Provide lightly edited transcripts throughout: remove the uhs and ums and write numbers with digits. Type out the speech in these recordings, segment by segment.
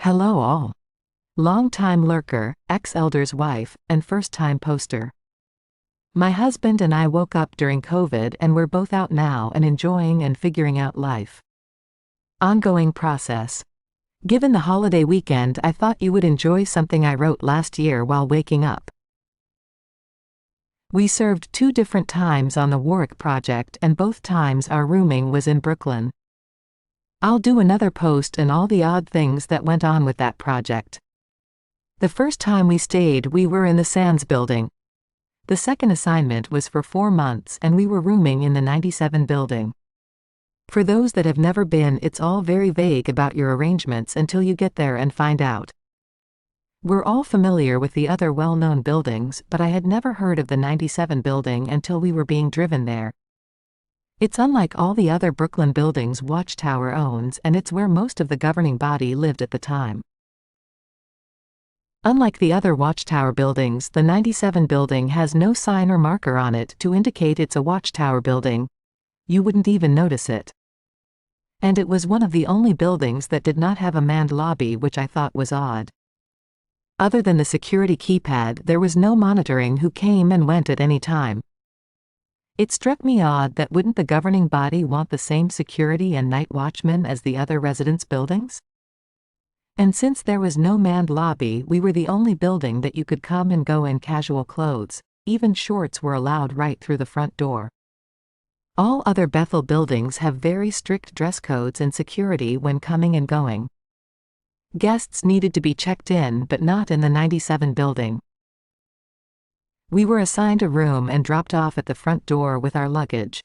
Hello all. Long-time lurker, ex-elder's wife, and first-time poster. My husband and I woke up during COVID and we're both out now and enjoying and figuring out life. Ongoing process. Given the holiday weekend, I thought you would enjoy something I wrote last year while waking up. We served 2 different times on the Warwick project and both times our rooming was in Brooklyn. I'll do another post and all the odd things that went on with that project. The first time we stayed we were in the Sands building. The second assignment was for 4 months and we were rooming in the 97 building. For those that have never been, it's all very vague about your arrangements until you get there and find out. We're all familiar with the other well-known buildings, but I had never heard of the 97 building until we were being driven there. It's unlike all the other Brooklyn buildings Watchtower owns, and it's where most of the governing body lived at the time. Unlike the other Watchtower buildings, the 97 building has no sign or marker on it to indicate it's a Watchtower building. You wouldn't even notice it. And it was one of the only buildings that did not have a manned lobby, which I thought was odd. Other than the security keypad, there was no monitoring who came and went at any time. It struck me odd that wouldn't the governing body want the same security and night watchmen as the other residence buildings? And since there was no manned lobby, we were the only building that you could come and go in casual clothes. Even shorts were allowed right through the front door. All other Bethel buildings have very strict dress codes and security when coming and going. Guests needed to be checked in, but not in the 97 building. We were assigned a room and dropped off at the front door with our luggage.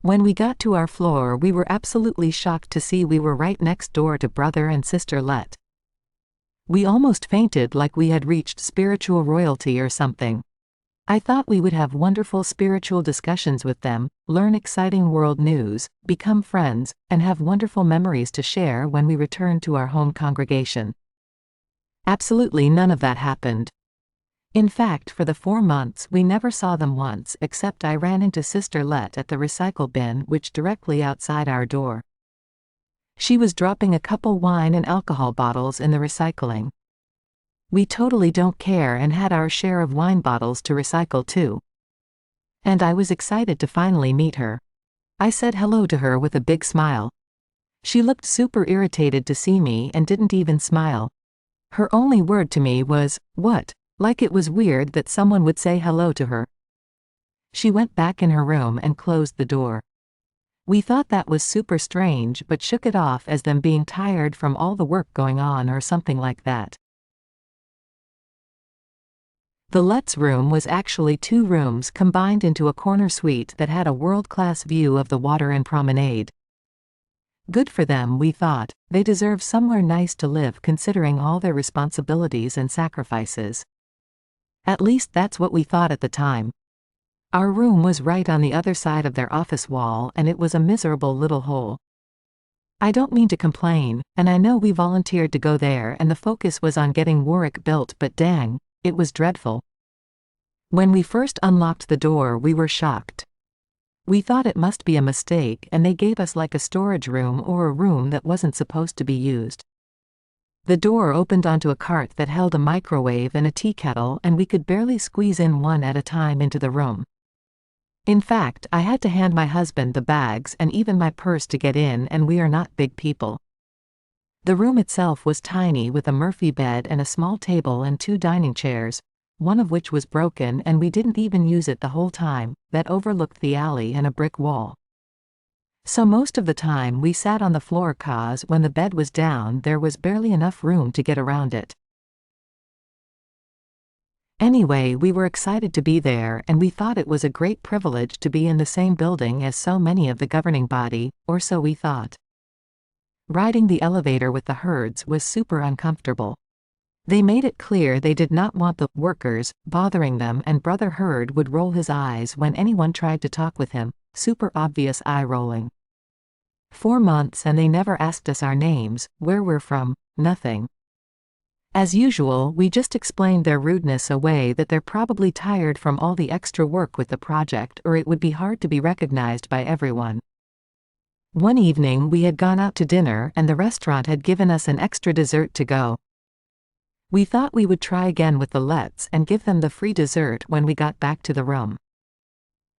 When we got to our floor, we were absolutely shocked to see we were right next door to brother and sister LETT. We almost fainted, like we had reached spiritual royalty or something. I thought we would have wonderful spiritual discussions with them, learn exciting world news, become friends, and have wonderful memories to share when we returned to our home congregation. Absolutely none of that happened. In fact, for the 4 months we never saw them once, except I ran into Sister LETT at the recycle bin, which directly outside our door. She was dropping a couple wine and alcohol bottles in the recycling. We totally don't care and had our share of wine bottles to recycle too. And I was excited to finally meet her. I said hello to her with a big smile. She looked super irritated to see me and didn't even smile. Her only word to me was, "What?" Like it was weird that someone would say hello to her. She went back in her room and closed the door. We thought that was super strange, but shook it off as them being tired from all the work going on or something like that. The LETT's room was actually 2 rooms combined into a corner suite that had a world-class view of the water and promenade. Good for them, we thought. They deserve somewhere nice to live considering all their responsibilities and sacrifices. At least that's what we thought at the time. Our room was right on the other side of their office wall and it was a miserable little hole. I don't mean to complain, and I know we volunteered to go there and the focus was on getting Warwick built, but dang, it was dreadful. When we first unlocked the door we were shocked. We thought it must be a mistake and they gave us like a storage room or a room that wasn't supposed to be used. The door opened onto a cart that held a microwave and a tea kettle, and we could barely squeeze in one at a time into the room. In fact, I had to hand my husband the bags and even my purse to get in, and we are not big people. The room itself was tiny with a Murphy bed and a small table and 2 dining chairs, one of which was broken and we didn't even use it the whole time, that overlooked the alley and a brick wall. So most of the time we sat on the floor cause when the bed was down there was barely enough room to get around it. Anyway, we were excited to be there and we thought it was a great privilege to be in the same building as so many of the governing body, or so we thought. Riding the elevator with the Herds was super uncomfortable. They made it clear they did not want the workers bothering them, and Brother Herd would roll his eyes when anyone tried to talk with him, super obvious eye rolling. 4 months and they never asked us our names, where we're from, nothing. As usual, we just explained their rudeness away, that they're probably tired from all the extra work with the project or it would be hard to be recognized by everyone. One evening we had gone out to dinner and the restaurant had given us an extra dessert to go. We thought we would try again with the LETTs and give them the free dessert when we got back to the room.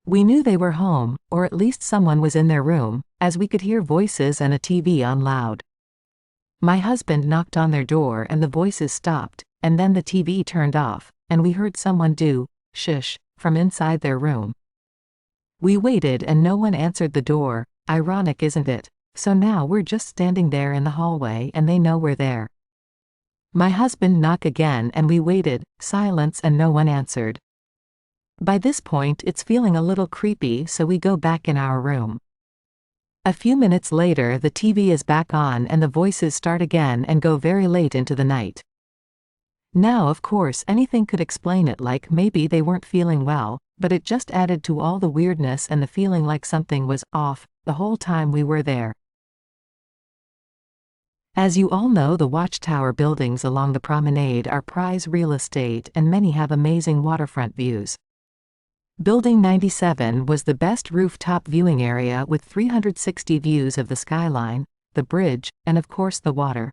We knew they were home, or at least someone was in their room, as we could hear voices and a TV on loud. My husband knocked on their door and the voices stopped, and then the TV turned off, and we heard someone do, "Shush," from inside their room. We waited and no one answered the door. Ironic, isn't it? So now we're just standing there in the hallway and they know we're there. My husband knocked again and we waited, silence, and no one answered. By this point it's feeling a little creepy, so we go back in our room. A few minutes later the TV is back on and the voices start again and go very late into the night. Now of course anything could explain it, like maybe they weren't feeling well, but it just added to all the weirdness and the feeling like something was off the whole time we were there. As you all know, the watchtower buildings along the promenade are prize real estate and many have amazing waterfront views. Building 97 was the best rooftop viewing area with 360 views of the skyline, the bridge, and of course the water.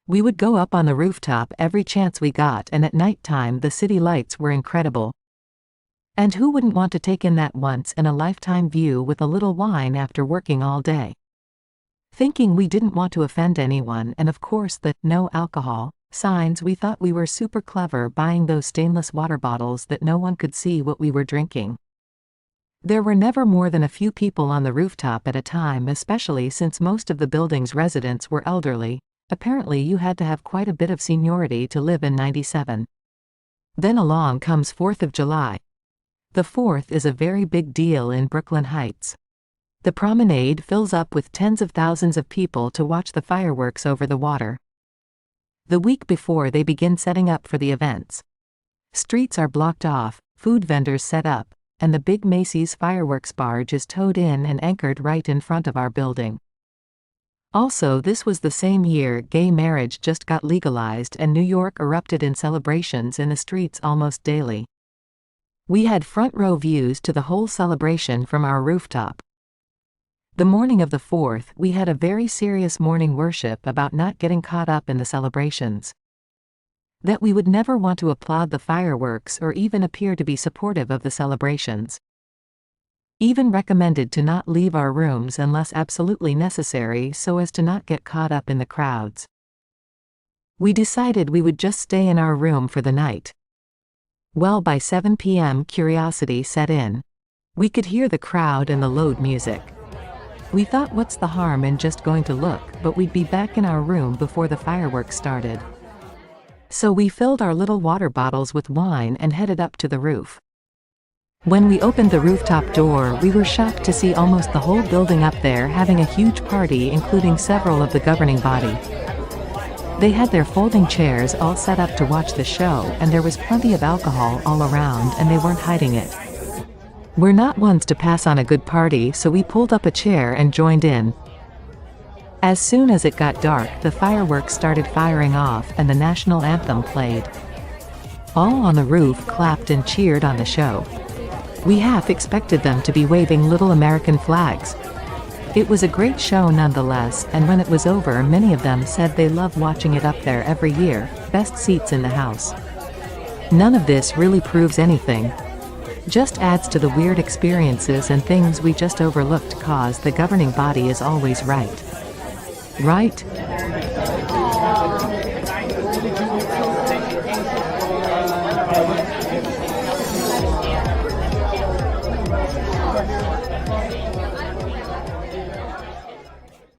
We would go up on the rooftop every chance we got, and at nighttime the city lights were incredible. And who wouldn't want to take in that once-in-a-lifetime view with a little wine after working all day? Thinking we didn't want to offend anyone and of course the "no alcohol" signs, we thought we were super clever buying those stainless water bottles that no one could see what we were drinking. There were never more than a few people on the rooftop at a time, especially since most of the building's residents were elderly. Apparently you had to have quite a bit of seniority to live in 97. Then along comes 4th of July. The 4th is a very big deal in Brooklyn Heights. The promenade fills up with tens of thousands of people to watch the fireworks over the water. The week before they begin setting up for the events. Streets are blocked off, food vendors set up, and the big Macy's fireworks barge is towed in and anchored right in front of our building. Also, this was the same year gay marriage just got legalized and New York erupted in celebrations in the streets almost daily. We had front row views to the whole celebration from our rooftop. The morning of the 4th, we had a very serious morning worship about not getting caught up in the celebrations. That we would never want to applaud the fireworks or even appear to be supportive of the celebrations. Even recommended to not leave our rooms unless absolutely necessary so as to not get caught up in the crowds. We decided we would just stay in our room for the night. Well, by 7 p.m. curiosity set in. We could hear the crowd and the loud music. We thought, what's the harm in just going to look, but we'd be back in our room before the fireworks started. So we filled our little water bottles with wine and headed up to the roof. When we opened the rooftop door, we were shocked to see almost the whole building up there having a huge party, including several of the governing body. They had their folding chairs all set up to watch the show, and there was plenty of alcohol all around and they weren't hiding it. We're not ones to pass on a good party, so we pulled up a chair and joined in. As soon as it got dark, the fireworks started firing off and the national anthem played. All on the roof clapped and cheered on the show. We half expected them to be waving little American flags. It was a great show nonetheless, and when it was over many of them said they love watching it up there every year, best seats in the house. None of this really proves anything. Just adds to the weird experiences and things we just overlooked, cause the governing body is always right. Right?